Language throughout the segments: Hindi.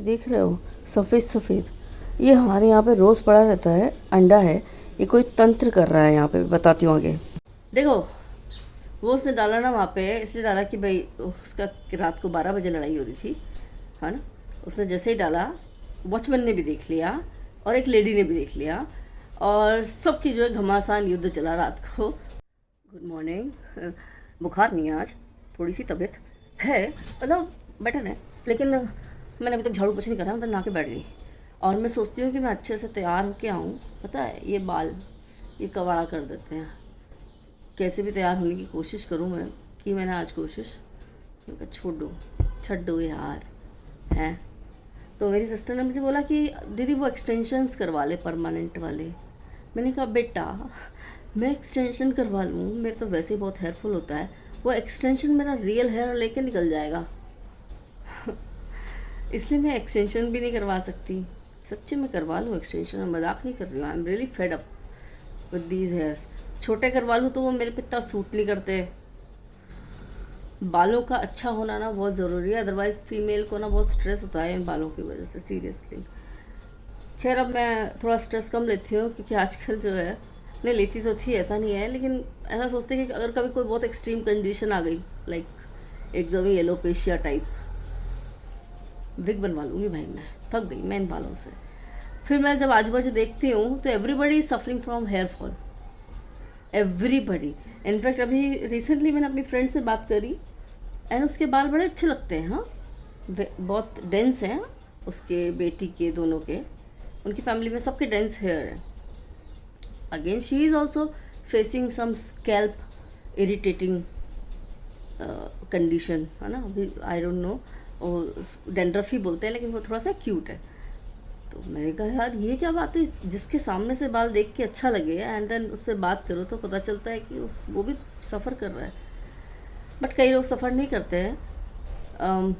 ये देख रहे हो, सफ़ेद सफ़ेद, ये हमारे यहाँ पे रोज़ पड़ा रहता है, अंडा है। ये कोई तंत्र कर रहा है यहाँ पे, बताती हूँ आगे। देखो, वो उसने डाला ना वहाँ पे, इसलिए डाला कि भाई उसका रात को 12 बजे लड़ाई हो रही थी, है ना। उसने जैसे ही डाला, वॉचमैन ने भी देख लिया और एक लेडी ने भी देख लिया, और सबकी जो है घमासान युद्ध चला रात को। Good morning. बुखार नहीं है आज, थोड़ी सी तबीयत है, मतलब बेटर है, लेकिन मैंने अभी तक झाड़ू पोछा नहीं करा, मतलब नहा के बैठ गई। और मैं सोचती हूँ कि मैं अच्छे से तैयार होके आऊँ। पता है, ये बाल ये कवाड़ा कर देते हैं। कैसे भी तैयार होने की कोशिश करूँ मैं, की मैंने आज कोशिश, छोड़ो छड्डो यार, हैं। तो मेरी सिस्टर ने मुझे बोला कि दीदी वो एक्सटेंशंस करवा ले, परमानेंट वाले। मैंने कहा बेटा, मैं एक्सटेंशन करवा लूँ, मेरे तो वैसे ही बहुत हेयरफुल होता है, वो एक्सटेंशन मेरा रियल हेयर लेके निकल जाएगा। इसलिए मैं एक्सटेंशन भी नहीं करवा सकती। सच्चे में करवा लो एक्सटेंशन, मैं मजाक नहीं कर रही हूँ। I am really fed up with these hairs. छोटे करवा लूँ तो वो मेरे पे इतना सूट नहीं करते। बालों का अच्छा होना ना बहुत ज़रूरी है, अदरवाइज़ फीमेल को ना बहुत स्ट्रेस होता है इन बालों की वजह से, सीरियसली। खैर, अब मैं थोड़ा स्ट्रेस कम लेती हूँ, क्योंकि आजकल जो है, नहीं लेती तो थी, ऐसा नहीं है, लेकिन ऐसा सोचते हैं कि अगर कभी कोई बहुत एक्सट्रीम कंडीशन आ गई, लाइक एकदम ही एलोपेशिया टाइप, विग बनवा लूँगी भाई। मैं थक गई मैं इन बालों से। फिर मैं जब आजू बाजू देखती हूँ तो everybody is suffering from here fall, everybody. In fact अभी रिसेंटली मैंने अपनी फ्रेंड से बात करी, एंड उसके बाल बड़े अच्छे लगते हैं। हाँ, बहुत डेंस हैं, उसके बेटी के, दोनों के, उनकी फैमिली में सबके डेंस हेयर है। Again she is also facing some scalp irritating condition, है ना। अभी आई डोंट नो, डेंड्रफ ही बोलते हैं, लेकिन वो थोड़ा सा क्यूट है। तो मैंने कहा यार ये क्या बात है, जिसके सामने से बाल देख के अच्छा लगे एंड देन उससे बात करो तो पता चलता है कि वो भी सफ़र कर रहा है। बट कई लोग सफ़र नहीं करते हैं।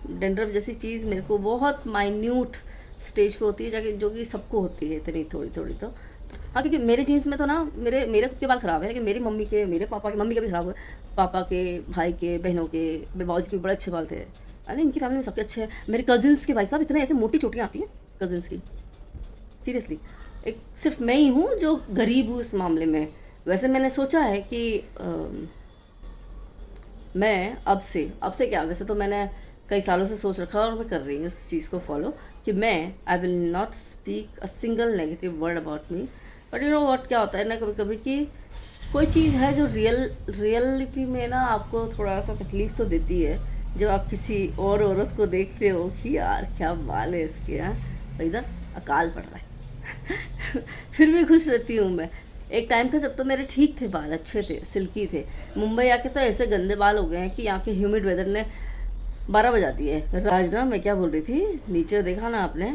डेंड्रफ जैसी चीज़ मेरे को बहुत माइन्यूट स्टेज पे होती है जाके, जो कि सबको होती है इतनी थोड़ी थोड़ी तो। हाँ, क्योंकि मेरे जीन्स में तो ना, मेरे मेरे खुद के बाल ख़राब है, लेकिन मेरी मम्मी के, मेरे पापा के, मम्मी के भी ख़राब हुए, पापा के, भाई के, बहनों के, मेरे बाबू के बड़े अच्छे बाल थे। अरे इनकी फैमिली में सबके अच्छे हैं। मेरे कजिन्स के भाई साहब इतने ऐसे मोटी चोटियाँ आती हैं कजिन्स की, सीरियसली। एक सिर्फ मैं ही हूँ जो गरीब हूँ इस मामले में। वैसे मैंने सोचा है कि मैं अब से क्या, वैसे तो मैंने कई सालों से सोच रखा और मैं कर रही हूँ इस चीज़ को फॉलो, कि मैं I will not speak a single negative word about me. But you know what, क्या होता है ना कभी कभी कि कोई चीज़ है जो रियलिटी में ना आपको थोड़ा सा तकलीफ़ तो देती है, जब आप किसी और औरत को देखते हो कि यार क्या बाल है इसके, यहाँ तो इधर अकाल पड़ रहा है। फिर भी खुश रहती हूँ मैं। एक टाइम था जब तो मेरे ठीक थे बाल, अच्छे थे, सिल्की थे। मुंबई आके तो ऐसे गंदे बाल हो गए हैं कि यहाँ के ह्यूमिड वेदर ने 12 बजा दिए। राज ना, मैं क्या बोल रही थी, नीचे देखा ना आपने?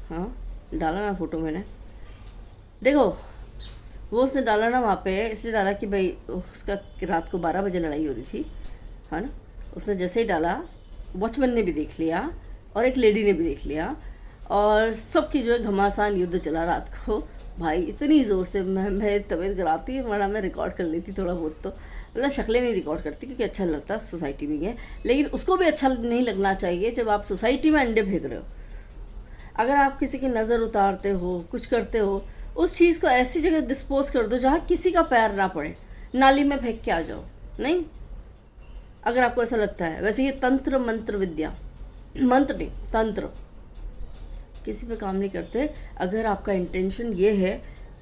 हाँ, डाला ना फोटो मैंने, देखो। वो उसने डाला ना वहाँ पे, इसलिए डाला कि भाई उसका रात को 12 बजे लड़ाई हो रही थी, है ना। उसने जैसे ही डाला, वॉचमैन ने भी देख लिया और एक लेडी ने भी देख लिया, और सबकी जो है घमासान युद्ध चला रात को। भाई इतनी ज़ोर से मैं तबीयत कराती है, वरना मैं रिकॉर्ड कर लेती थोड़ा बहुत, तो मतलब शक्लें नहीं रिकॉर्ड करती क्योंकि अच्छा लगता है, सोसाइटी में है। लेकिन उसको भी अच्छा नहीं लगना चाहिए जब आप सोसाइटी में अंडे फेंक रहे हो। अगर आप किसी की नज़र उतारते हो, कुछ करते हो, उस चीज़ को ऐसी जगह डिस्पोज कर दो जहाँ किसी का पैर ना पड़े, नाली में फेंक के आ जाओ। नहीं, अगर आपको ऐसा लगता है। वैसे ये तंत्र मंत्र विद्या, मंत्र नहीं, तंत्र किसी पे काम नहीं करते अगर आपका इंटेंशन ये है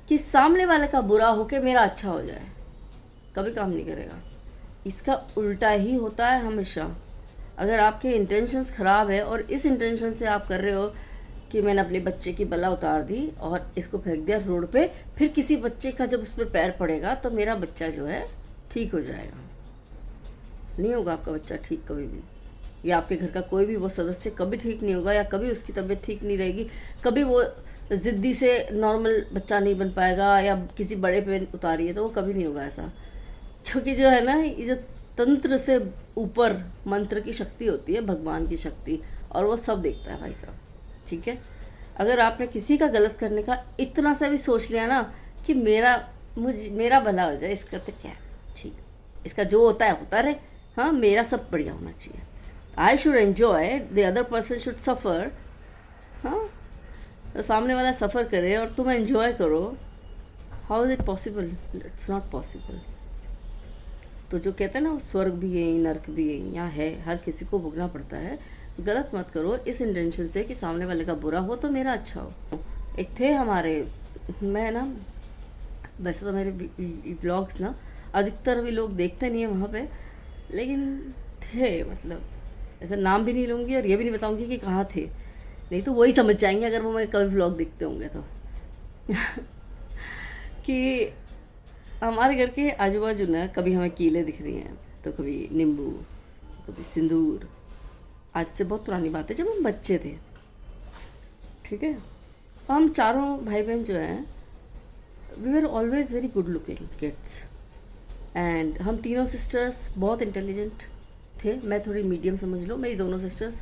कि सामने वाले का बुरा हो के मेरा अच्छा हो जाए, कभी काम नहीं करेगा। इसका उल्टा ही होता है हमेशा। अगर आपके इंटेंशंस ख़राब है और इस इंटेंशन से आप कर रहे हो कि मैंने अपने बच्चे की बला उतार दी और इसको फेंक दिया रोड पे, फिर किसी बच्चे का जब उस पर पैर पड़ेगा तो मेरा बच्चा जो है ठीक हो जाएगा, नहीं होगा आपका बच्चा ठीक कभी भी। या आपके घर का कोई भी वो सदस्य कभी ठीक नहीं होगा, या कभी उसकी तबीयत ठीक नहीं रहेगी, कभी वो ज़िद्दी से नॉर्मल बच्चा नहीं बन पाएगा, या किसी बड़े पे उतारिए तो वो कभी नहीं होगा ऐसा। क्योंकि जो है ना, ये जो तंत्र से ऊपर मंत्र की शक्ति होती है, भगवान की शक्ति, और वो सब देखता है भाई साहब, ठीक है। अगर आपने किसी का गलत करने का इतना सा भी सोच लिया ना कि मेरा भला हो जाए, इसका तो क्या, ठीक, इसका जो होता है होता रहे, हाँ, मेरा सब बढ़िया होना चाहिए। I should enjoy, the other person should suffer, हाँ, तो सामने वाला सफ़र करे और तुम एंजॉय करो। How is it possible? It's not possible. तो जो कहते हैं ना, स्वर्ग भी है, नर्क भी है, यहाँ है, हर किसी को भुगतना पड़ता है। गलत मत करो इस इंटेंशन से कि सामने वाले का बुरा हो तो मेरा अच्छा हो। एक थे हमारे, मैं ना, वैसे तो मेरे व्लॉग्स ना अधिकतर भी लोग देखते नहीं है वहाँ पे, लेकिन थे, मतलब ऐसा नाम भी नहीं लूँगी और ये भी नहीं बताऊँगी कि कहाँ थे, नहीं तो वही समझ जाएंगे अगर वो मेरे कभी व्लॉग देखते होंगे तो कि हमारे घर के आजू बाजू ना कभी हमें कीले दिख रही हैं, तो कभी नींबू, कभी सिंदूर। आज से बहुत पुरानी बात है, जब हम बच्चे थे, ठीक है। हम चारों भाई बहन जो हैं, we were always very good looking kids. And हम तीनों सिस्टर्स बहुत इंटेलिजेंट थे। मैं थोड़ी मीडियम समझ लो, मेरी दोनों सिस्टर्स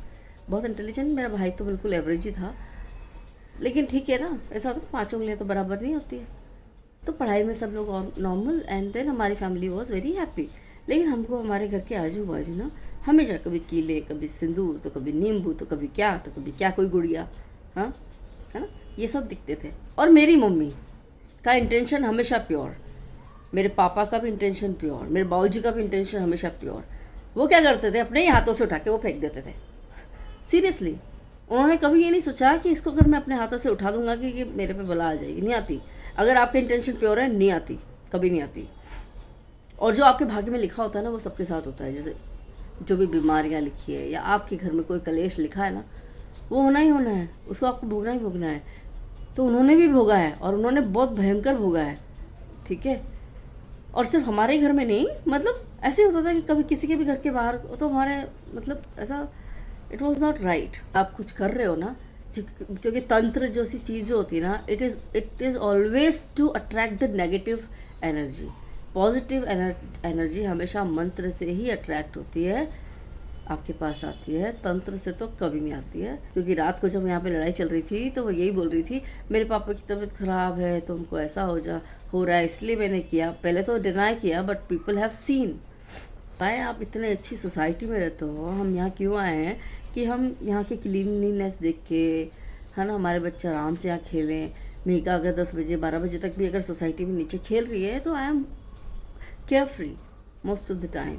बहुत इंटेलिजेंट, मेरा भाई तो बिल्कुल एवरेज ही था। लेकिन ठीक है ना, ऐसा होता है पाँचों उंगलियाँ तो बराबर नहीं होती है। तो पढ़ाई में सब लोग और नॉर्मल, एंड देन हमारी फैमिली वॉज वेरी हैप्पी। लेकिन हमको हमारे घर के आजू बाजू ना हमेशा कभी कीले, कभी सिंदूर, तो कभी नींबू, तो कभी क्या, तो कभी क्या, कोई गुड़िया, हाँ, है ना, ये सब दिखते थे। और मेरी मम्मी का इंटेंशन हमेशा प्योर, मेरे पापा का भी इंटेंशन प्योर, मेरे बाबूजी का भी इंटेंशन हमेशा प्योर। वो क्या करते थे, अपने ही हाथों से उठा के वो फेंक देते थे। सीरियसली, उन्होंने कभी ये नहीं सोचा कि इसको अगर मैं अपने हाथों से उठा दूंगा कि मेरे पे बला आ जाएगी। नहीं आती। अगर आपके इंटेंशन प्योर है, नहीं आती, कभी नहीं आती। और जो आपके भाग्य में लिखा होता है ना, वो सबके साथ होता है। जैसे जो भी बीमारियाँ लिखी है, या आपके घर में कोई कलेश लिखा है ना, वो होना ही होना है, उसको आपको भोगना ही भोगना है। तो उन्होंने भी भोगा है, और उन्होंने बहुत भयंकर भोगा है, ठीक है। और सिर्फ हमारे ही घर में नहीं, मतलब ऐसे होता था कि कभी किसी के भी घर के बाहर, तो हमारे, मतलब ऐसा, इट वॉज नॉट राइट। आप कुछ कर रहे हो ना, क्योंकि तंत्र जो सी चीज़ होती है ना, it is always to attract the negative energy. Positive energy हमेशा मंत्र से ही अट्रैक्ट होती है, आपके पास आती है, तंत्र से तो कभी नहीं आती है। क्योंकि रात को जब यहाँ पे लड़ाई चल रही थी, तो वो यही बोल रही थी, मेरे पापा की तबीयत ख़राब है, तो उनको ऐसा हो रहा है, इसलिए मैंने किया। पहले तो डिनाई किया, बट पीपल हैव सीन। भाई, आप इतने अच्छी सोसाइटी में रहते हो, हम यहाँ क्यों आए हैं कि हम यहाँ के क्लीनलीनेस देख के, है ना, हमारे बच्चे आराम से यहाँ खेलें। मेघा अगर 10 बजे 12 बजे तक भी अगर सोसाइटी में नीचे खेल रही है, तो I am care free most of the time.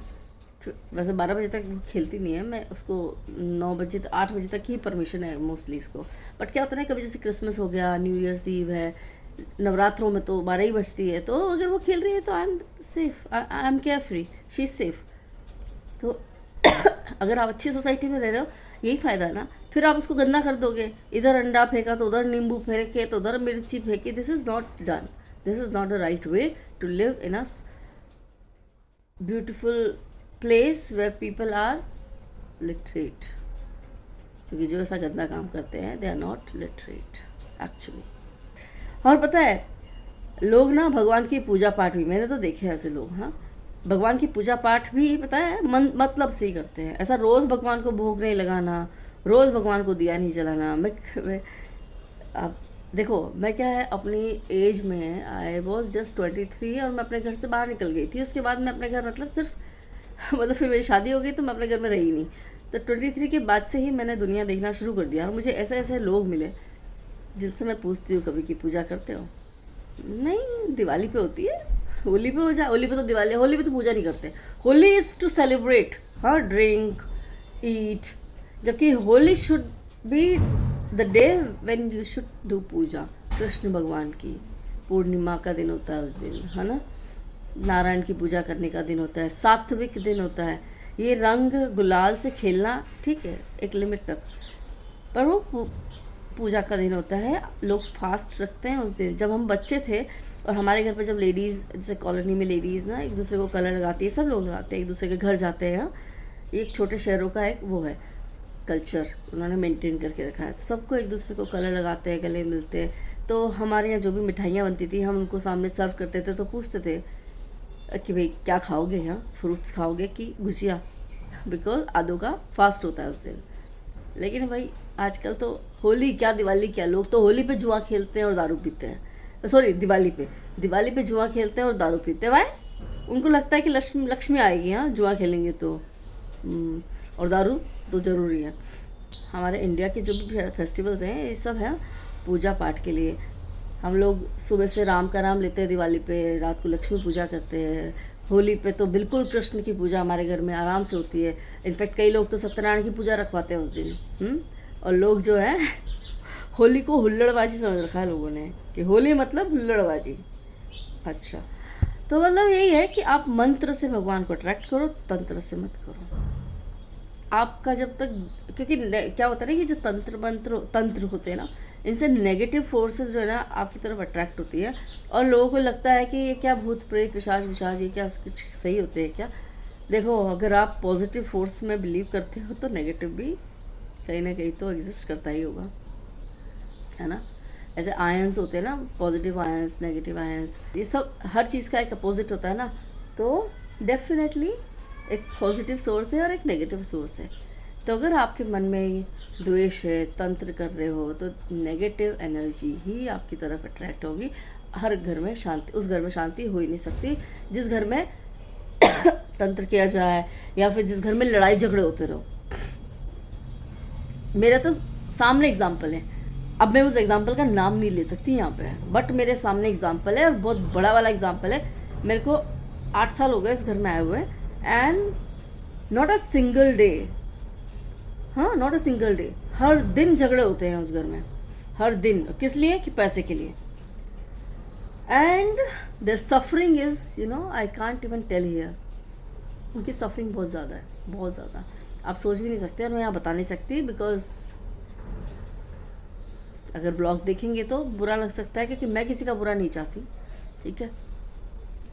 वैसे 12 बजे तक वो खेलती नहीं है, मैं उसको 9 बजे 8 बजे तक ही परमिशन है मोस्टली इसको। बट क्या होता है ना, कभी जैसे क्रिसमस हो गया, न्यू ईयर्स ईव है, नवरात्रों में तो 12 ही बजती है, तो अगर वो खेल रही है तो I am safe, I am care free, she is safe. तो अगर आप अच्छी सोसाइटी में रह रहे हो, यही फ़ायदा है ना। फिर आप उसको गंदा कर दोगे, इधर अंडा फेंका तो उधर नींबू फेंके, तो उधर मिर्ची फेंकी। This is not done, this is not the right way to live in a beautiful place where people are literate. क्योंकि जो ऐसा गंदा काम करते हैं, they are not literate actually. और पता है, लोग ना भगवान की पूजा पाठ भी, मैंने तो देखे हैं ऐसे लोग, हाँ, भगवान की पूजा पाठ भी पता है मतलब से ही करते हैं। ऐसा रोज़ भगवान को भोग नहीं लगाना, रोज़ भगवान को दिया नहीं जलाना। मैं अब देखो, मैं क्या है, अपनी एज में आई वॉज जस्ट 23, और मैं अपने घर से बाहर निकल गई थी। उसके बाद मैं अपने घर, मतलब सिर्फ मतलब फिर मेरी शादी हो गई, तो मैं अपने घर में रही नहीं। तो 23 के बाद से ही मैंने दुनिया देखना शुरू कर दिया। और मुझे ऐसे ऐसे लोग मिले जिनसे मैं पूछती हूँ, कभी की पूजा करते हो? नहीं, दिवाली पे होती है, होली पे हो जाए, होली पे तो दिवाली, होली पे तो पूजा नहीं करते। होली इज़ टू सेलिब्रेट, हाँ, ड्रिंक, ईट। जबकि Holi should be the day when you should do puja. Krishna भगवान की पूर्णिमा का दिन होता है उस दिन, है ना, नारायण की पूजा करने का दिन होता है, सात्विक दिन होता है। ये रंग गुलाल से खेलना ठीक है एक लिमिट तक, पर वो पूजा का दिन होता है। लोग फास्ट रखते हैं उस दिन। जब हम बच्चे थे और हमारे घर पे जब लेडीज़, जैसे कॉलोनी में लेडीज़ ना एक दूसरे को कलर लगाती है, सब लोग लगाते हैं, एक दूसरे के घर जाते हैं। एक छोटे शहरों का एक वो है कल्चर, उन्होंने मेंटेन करके रखा है। तो सबको एक दूसरे को कलर लगाते हैं, गले मिलते हैं। तो हमारे यहाँ जो भी मिठाइयाँ बनती थी, हम उनको सामने सर्व करते थे, तो पूछते थे कि भाई क्या खाओगे, यहाँ फ्रूट्स खाओगे कि गुजिया, बिकॉज आदो का फास्ट होता है उस दिन। लेकिन भाई आजकल तो होली क्या दिवाली क्या, लोग तो होली पे जुआ खेलते हैं और दारू पीते हैं। सॉरी, दिवाली पे जुआ खेलते हैं और दारू पीते हैं। भाई उनको लगता है कि लक्ष्मी आएगी, हाँ, जुआ खेलेंगे तो। और दारू तो ज़रूरी है। हमारे इंडिया के जो भी फेस्टिवल्स हैं ये सब हैं पूजा पाठ के लिए। हम लोग सुबह से राम का नाम लेते हैं, दिवाली पे रात को लक्ष्मी पूजा करते हैं, होली पे तो बिल्कुल कृष्ण की पूजा हमारे घर में आराम से होती है। इनफैक्ट कई लोग तो सत्यनारायण की पूजा रखवाते हैं उस दिन। और लोग जो है होली को हुल्लड़बाजी समझ रखा है लोगों ने कि होली मतलब हुल्लड़बाजी। अच्छा, तो मतलब यही है कि आप मंत्र से भगवान को अट्रैक्ट करो, तंत्र से मत करो। आपका जब तक, क्योंकि क्या होता है ना कि जो तंत्र होते हैं ना, इनसे नेगेटिव फोर्सेस जो है ना आपकी तरफ अट्रैक्ट होती है। और लोगों को लगता है कि ये क्या भूत प्रेत पिशाच विशाच ये क्या कुछ सही होते हैं क्या। देखो, अगर आप पॉजिटिव फोर्स में बिलीव करते हो तो नेगेटिव भी कहीं ना कहीं तो एग्जिस्ट करता ही होगा, है ना। ऐसे आयंस होते हैं ना, पॉजिटिव आयंस, नेगेटिव आयंस, ये सब हर चीज़ का एक अपोजिट होता है ना। तो डेफिनेटली एक पॉजिटिव सोर्स है और एक नेगेटिव सोर्स है। तो अगर आपके मन में द्वेष है, तंत्र कर रहे हो, तो नेगेटिव एनर्जी ही आपकी तरफ अट्रैक्ट होगी। हर घर में शांति, उस घर में शांति हो ही नहीं सकती जिस घर में तंत्र किया जाए या फिर जिस घर में लड़ाई झगड़े होते रहो। मेरा तो सामने एग्जाम्पल है, अब मैं उस एग्जाम्पल का नाम नहीं ले सकती यहाँ पे, बट मेरे सामने एग्जाम्पल है और बहुत बड़ा वाला एग्जाम्पल है। मेरे को 8 साल हो गए इस घर में आए हुए and not a single day, हाँ नॉट अ सिंगल डे, हर दिन झगड़े होते हैं उस घर में, हर दिन। किस लिए? कि पैसे के लिए। And their suffering is, I can't even tell here. उनकी सफरिंग बहुत ज़्यादा है, बहुत ज़्यादा, आप सोच भी नहीं सकते और मैं यहाँ बता नहीं सकती, बिकॉज अगर ब्लॉग देखेंगे तो बुरा लग सकता है, क्योंकि मैं किसी का बुरा नहीं चाहती, ठीक है।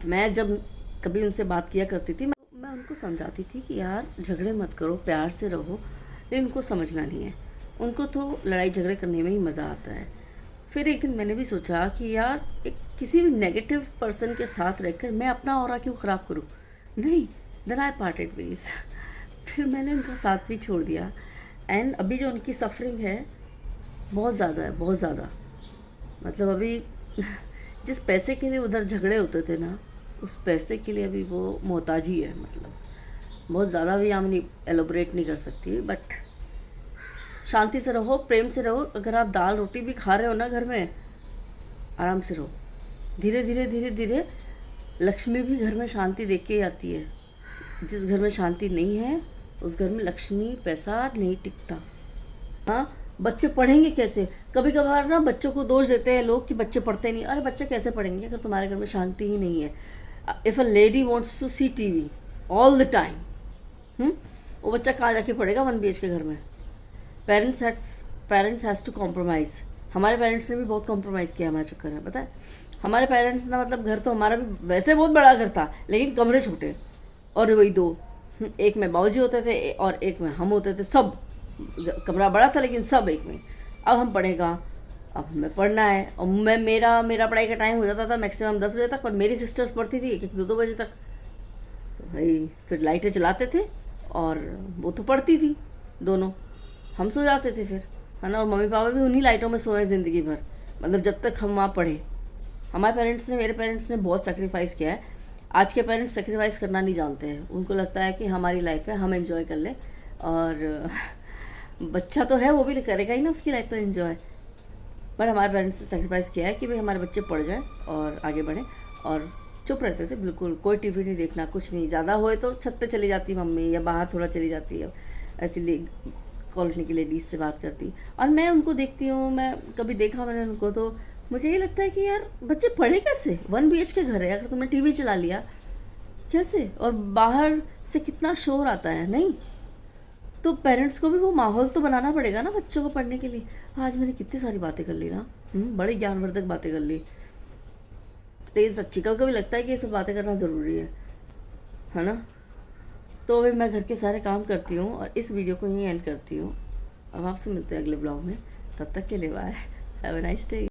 मैं जब कभी उनसे बात किया करती थी, मैं उनको समझाती थी कि यार झगड़े मत करो, प्यार से रहो, लेकिन उनको समझना नहीं है। उनको तो लड़ाई झगड़े करने में ही मज़ा आता है। फिर एक दिन मैंने भी सोचा कि यार एक किसी भी नेगेटिव पर्सन के साथ रहकर मैं अपना ऑरा क्यों ख़राब करूँ। नहीं, देन आई पार्टेड वेज। फिर मैंने उनका साथ भी छोड़ दिया। एंड अभी जो उनकी सफरिंग है बहुत ज़्यादा है, बहुत ज़्यादा। मतलब अभी जिस पैसे के लिए उधर झगड़े होते थे ना, उस पैसे के लिए अभी वो मोहताजी है। मतलब बहुत ज़्यादा भी हम नहीं एलोबरेट नहीं कर सकती, बट शांति से रहो, प्रेम से रहो। अगर आप दाल रोटी भी खा रहे हो ना घर में, आराम से रहो। धीरे धीरे धीरे धीरे लक्ष्मी भी घर में शांति देख के ही आती है। जिस घर में शांति नहीं है उस घर में लक्ष्मी पैसा नहीं टिकता। हाँ, बच्चे पढ़ेंगे कैसे? कभी कभार ना बच्चों को दोष देते हैं लोग कि बच्चे पढ़ते नहीं। अरे बच्चे कैसे पढ़ेंगे अगर तुम्हारे घर में शांति ही नहीं है। If a lady wants to see TV all the time, वो बच्चा कहाँ जाके पढ़ेगा 1 BHK घर में? Parents has to compromise. हमारे पेरेंट्स ने भी बहुत कॉम्प्रोमाइज़ किया हमारे चक्कर में, पता है। हमारे पेरेंट्स ना, मतलब घर तो हमारा भी वैसे बहुत बड़ा घर था, लेकिन कमरे छोटे, और वही 2, एक में बाबूजी होते थे और एक में हम होते थे। सब कमरा बड़ा था लेकिन सब एक में। अब हम पढ़ेगा, अब हमें पढ़ना है, और मेरा पढ़ाई का टाइम हो जाता था मैक्सिमम 10 बजे तक, पर मेरी सिस्टर्स पढ़ती थी 1-1, 2-2 बजे तक। तो भाई फिर लाइटें चलाते थे और वो तो पढ़ती थी दोनों, हम सो जाते थे फिर, है ना। और मम्मी पापा भी उन्हीं लाइटों में सोए ज़िंदगी भर, मतलब जब तक हम वहाँ पढ़े। हमारे पेरेंट्स ने, मेरे पेरेंट्स ने बहुत सेक्रीफाइस किया है। आज के पेरेंट्स सेक्रीफाइस करना नहीं जानते हैं। उनको लगता है कि हमारी लाइफ है, हम एंजॉय कर ले, और बच्चा तो है वो भी करेगा ही ना उसकी लाइफ तो एंजॉय। बट हमारे पेरेंट्स ने सेक्रीफाइस किया है कि भाई हमारे बच्चे पढ़ जाएँ और आगे बढ़ें, और चुप रहते थे बिल्कुल। कोई टीवी नहीं देखना, कुछ नहीं। ज़्यादा होए तो छत पे चली जाती मम्मी, या बाहर थोड़ा चली जाती है, ऐसी कॉलोनी की लेडीज़ से बात करती। और मैं उनको देखती हूँ, मैं कभी देखा मैंने उनको, तो मुझे ये लगता है कि यार बच्चे पढ़े कैसे? 1 BHK घर है, अगर तुमने टीवी चला लिया कैसे? और बाहर से कितना शोर आता है, नहीं? तो पेरेंट्स को भी वो माहौल तो बनाना पड़ेगा ना बच्चों को पढ़ने के लिए। आज मैंने कितनी सारी बातें कर ली ना, बड़ी ज्ञानवर्धक बातें कर ली। लेकिन सच्ची कभी कभी लगता है कि ये सब बातें करना ज़रूरी है ना। तो अभी मैं घर के सारे काम करती हूँ और इस वीडियो को यहीं एंड करती हूँ। अब आपसे मिलते हैं अगले ब्लॉग में, तब तक के लिए bye, have a nice day.